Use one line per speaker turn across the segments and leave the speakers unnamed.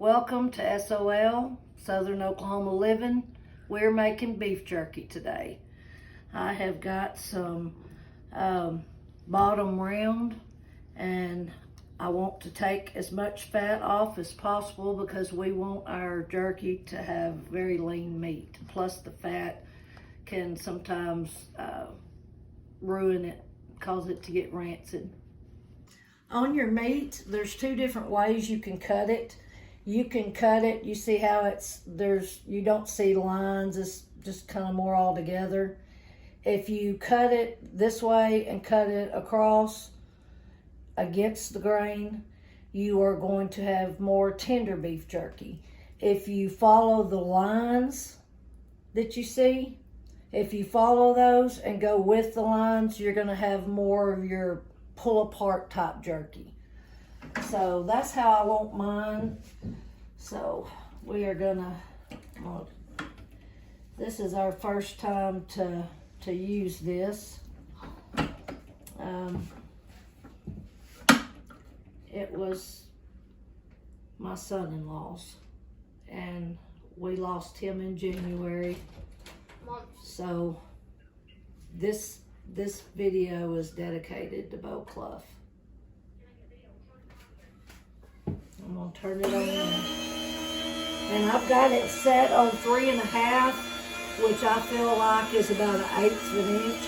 Welcome to SOL, Southern Oklahoma Living. We're making beef jerky today. I have got some bottom round, and I want to take as much fat off as possible because we want our jerky to have very lean meat. Plus the fat can sometimes ruin it, cause it to get rancid. On your meat, there's two different ways you can cut it. You can cut it, you see how you don't see lines, it's just kind of more all together. If you cut it this way and cut it across against the grain, you are going to have more tender beef jerky. If you follow the lines that you see, if you follow those and go with the lines, you're gonna have more of your pull apart type jerky. So that's how I want mine. So we are gonna, this is our first time to use this. It was my son-in-law's, and we lost him in January. So this video is dedicated to Bo Clough. I'm gonna turn it on now. And I've got it set on 3.5, which I feel like is about 1/8 of an inch.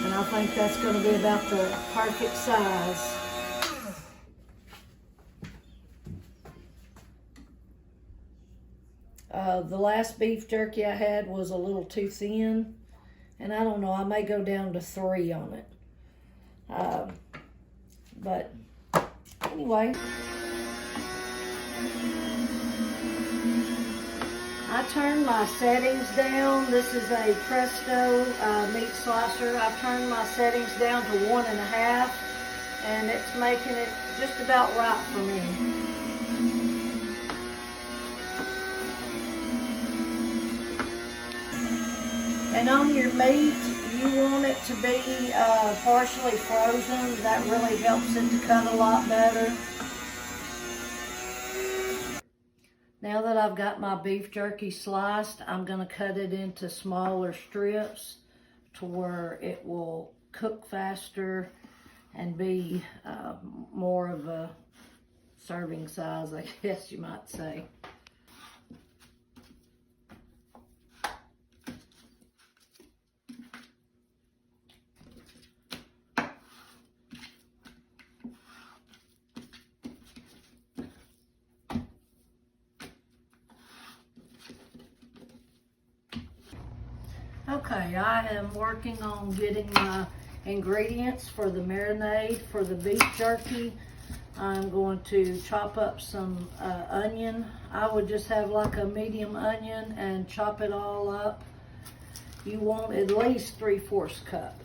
And I think that's gonna be about the perfect size. The last beef jerky I had was a little too thin, and I don't know, I may go down to 3 on it. But anyway, I turned my settings down. This is a Presto meat slicer. I've turned my settings down to 1.5, and it's making it just about right for me. And on your meat, you want it to be partially frozen. That really helps it to cut a lot better. Now that I've got my beef jerky sliced, I'm gonna cut it into smaller strips to where it will cook faster and be more of a serving size, I guess you might say. Okay, I am working on getting my ingredients for the marinade for the beef jerky. I'm going to chop up some onion. I would just have like a medium onion and chop it all up. You want at least 3/4 cup,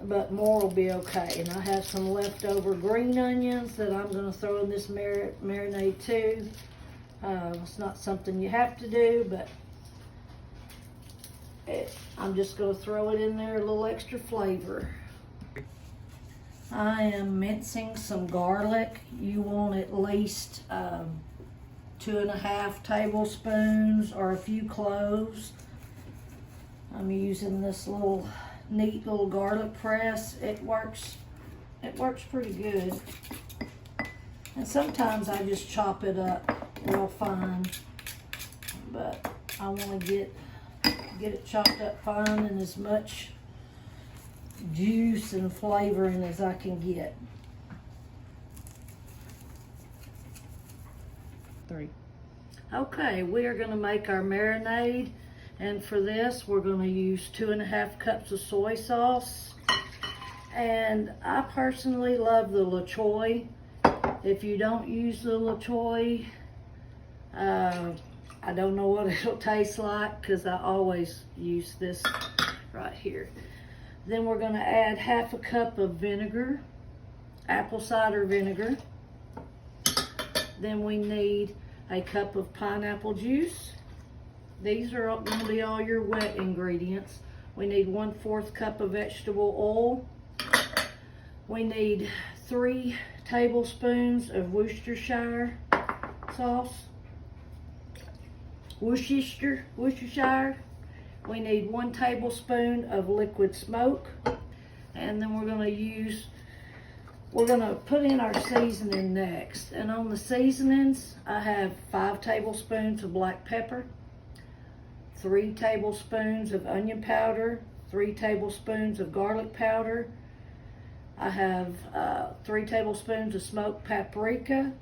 but more will be okay. And I have some leftover green onions that I'm going to throw in this marinade too. It's not something you have to do, but I'm just going to throw it in there, a little extra flavor. I am mincing some garlic. You want at least 2.5 tablespoons or a few cloves. I'm using this neat little garlic press. It works pretty good. And sometimes I just chop it up real fine, but I want to get it chopped up fine and as much juice and flavoring as I can get. 3. Okay, we are going to make our marinade, and for this we're going to use 2.5 cups of soy sauce. And I personally love the La Choy. If you don't use the La Choy, I don't know what it'll taste like because I always use this right here. Then we're going to add 1/2 cup of vinegar, apple cider vinegar. Then we need a cup of pineapple juice. These are going to be all your wet ingredients. We need 1/4 cup of vegetable oil. We need 3 tablespoons of Worcestershire sauce. Worcestershire. We need 1 tablespoon of liquid smoke. And then we're gonna put in our seasoning next. And on the seasonings, I have 5 tablespoons of black pepper, 3 tablespoons of onion powder, 3 tablespoons of garlic powder. I have 3 tablespoons of smoked paprika,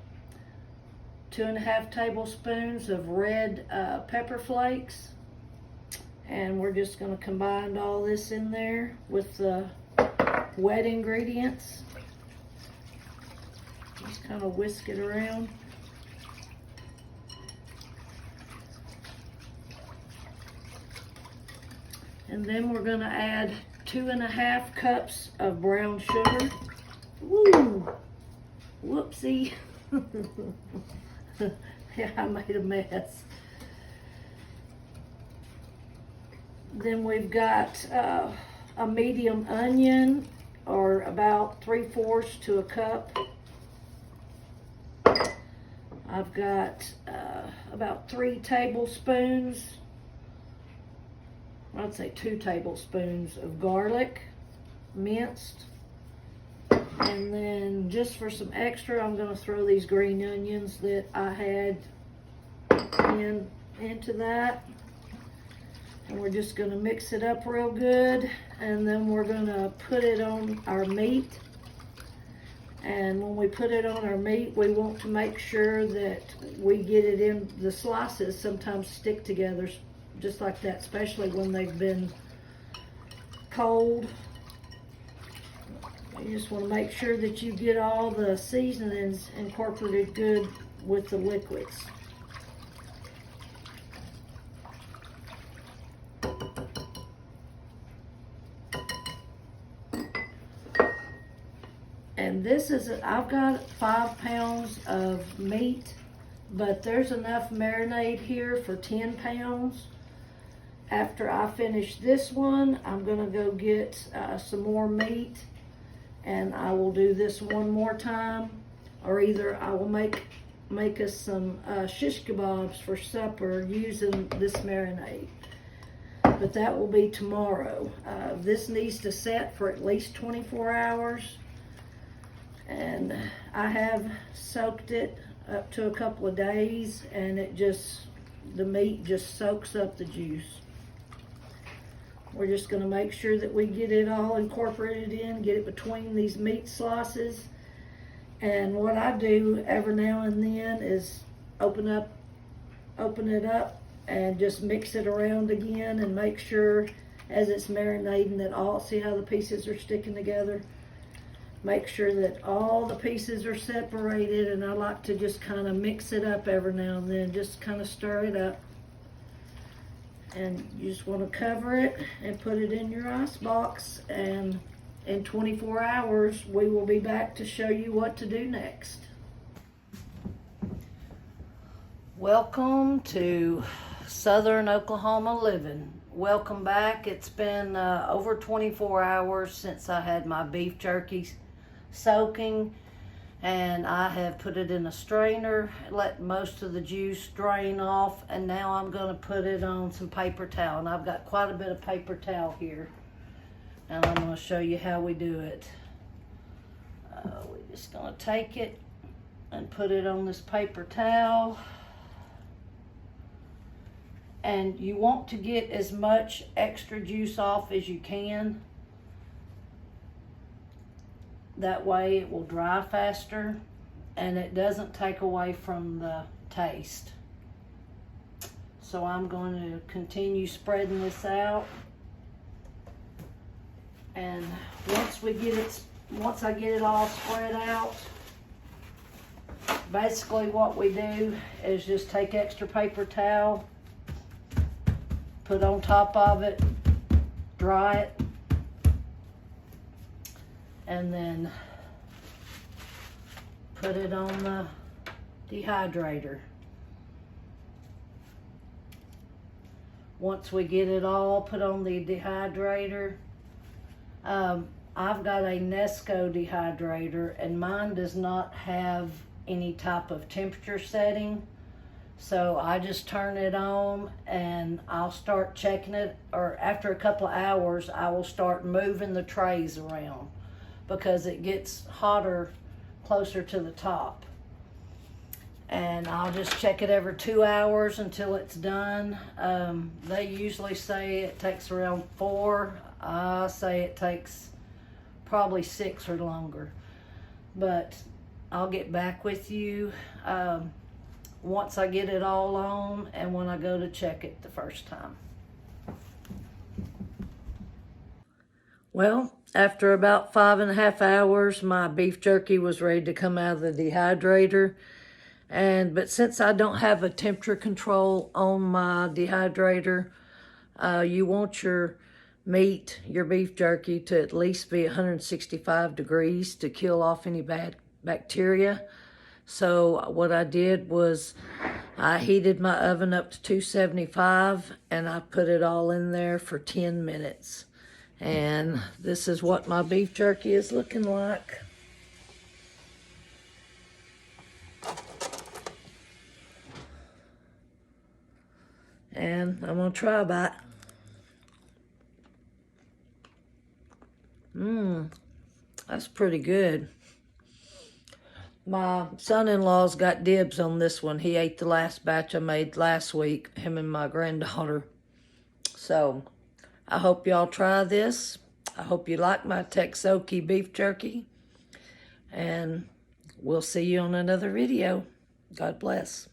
2.5 tablespoons of red pepper flakes. And we're just gonna combine all this in there with the wet ingredients. Just kind of whisk it around. And then we're gonna add 2.5 cups of brown sugar. Woo! Whoopsie. Yeah, I made a mess. Then we've got a medium onion, or about 3/4 to a cup. I've got about 3 tablespoons, I'd say 2 tablespoons of garlic, minced. And then just for some extra, I'm gonna throw these green onions that I had into that. And we're just gonna mix it up real good. And then we're gonna put it on our meat. And when we put it on our meat, we want to make sure that we get it in. The slices sometimes stick together just like that, especially when they've been cold. You just want to make sure that you get all the seasonings incorporated good with the liquids. And this is, I've got 5 pounds of meat, but there's enough marinade here for 10 pounds. After I finish this one, I'm gonna go get some more meat, and I will do this one more time, or either I will make us some shish kebabs for supper using this marinade. But that will be tomorrow. This needs to set for at least 24 hours. And I have soaked it up to a couple of days, and the meat just soaks up the juice. We're just gonna make sure that we get it all incorporated in, get it between these meat slices. And what I do every now and then is open it up and just mix it around again and make sure as it's marinating that see how the pieces are sticking together? Make sure that all the pieces are separated, and I like to just kind of mix it up every now and then, just kind of stir it up. And you just want to cover it and put it in your ice box, and in 24 hours we will be back to show you what to do next. Welcome to Southern Oklahoma living. Welcome back. It's been over 24 hours since I had my beef jerky soaking, and I have put it in a strainer, let most of the juice drain off, and now I'm going to put it on some paper towel. And I've got quite a bit of paper towel here, and I'm going to show you how we do it. We're just going to take it and put it on this paper towel. And you want to get as much extra juice off as you can. That way it will dry faster and it doesn't take away from the taste. So I'm going to continue spreading this out. And once I get it all spread out, basically what we do is just take extra paper towel, put on top of it, dry it, and then put it on the dehydrator. Once we get it all put on the dehydrator, I've got a Nesco dehydrator, and mine does not have any type of temperature setting. So I just turn it on and I'll start checking it, or after a couple of hours, I will start moving the trays around because it gets hotter closer to the top. And I'll just check it every 2 hours until it's done. They usually say it takes around 4. I say it takes probably 6 or longer. But I'll get back with you once I get it all on and when I go to check it the first time. Well, after about 5.5 hours, my beef jerky was ready to come out of the dehydrator. But since I don't have a temperature control on my dehydrator, you want your meat, your beef jerky, to at least be 165 degrees to kill off any bad bacteria. So what I did was I heated my oven up to 275 and I put it all in there for 10 minutes. And this is what my beef jerky is looking like. And I'm gonna try a bite. That's pretty good. My son-in-law's got dibs on this one. He ate the last batch I made last week, him and my granddaughter. So I hope y'all try this. I hope you like my Texokie beef jerky. And we'll see you on another video. God bless.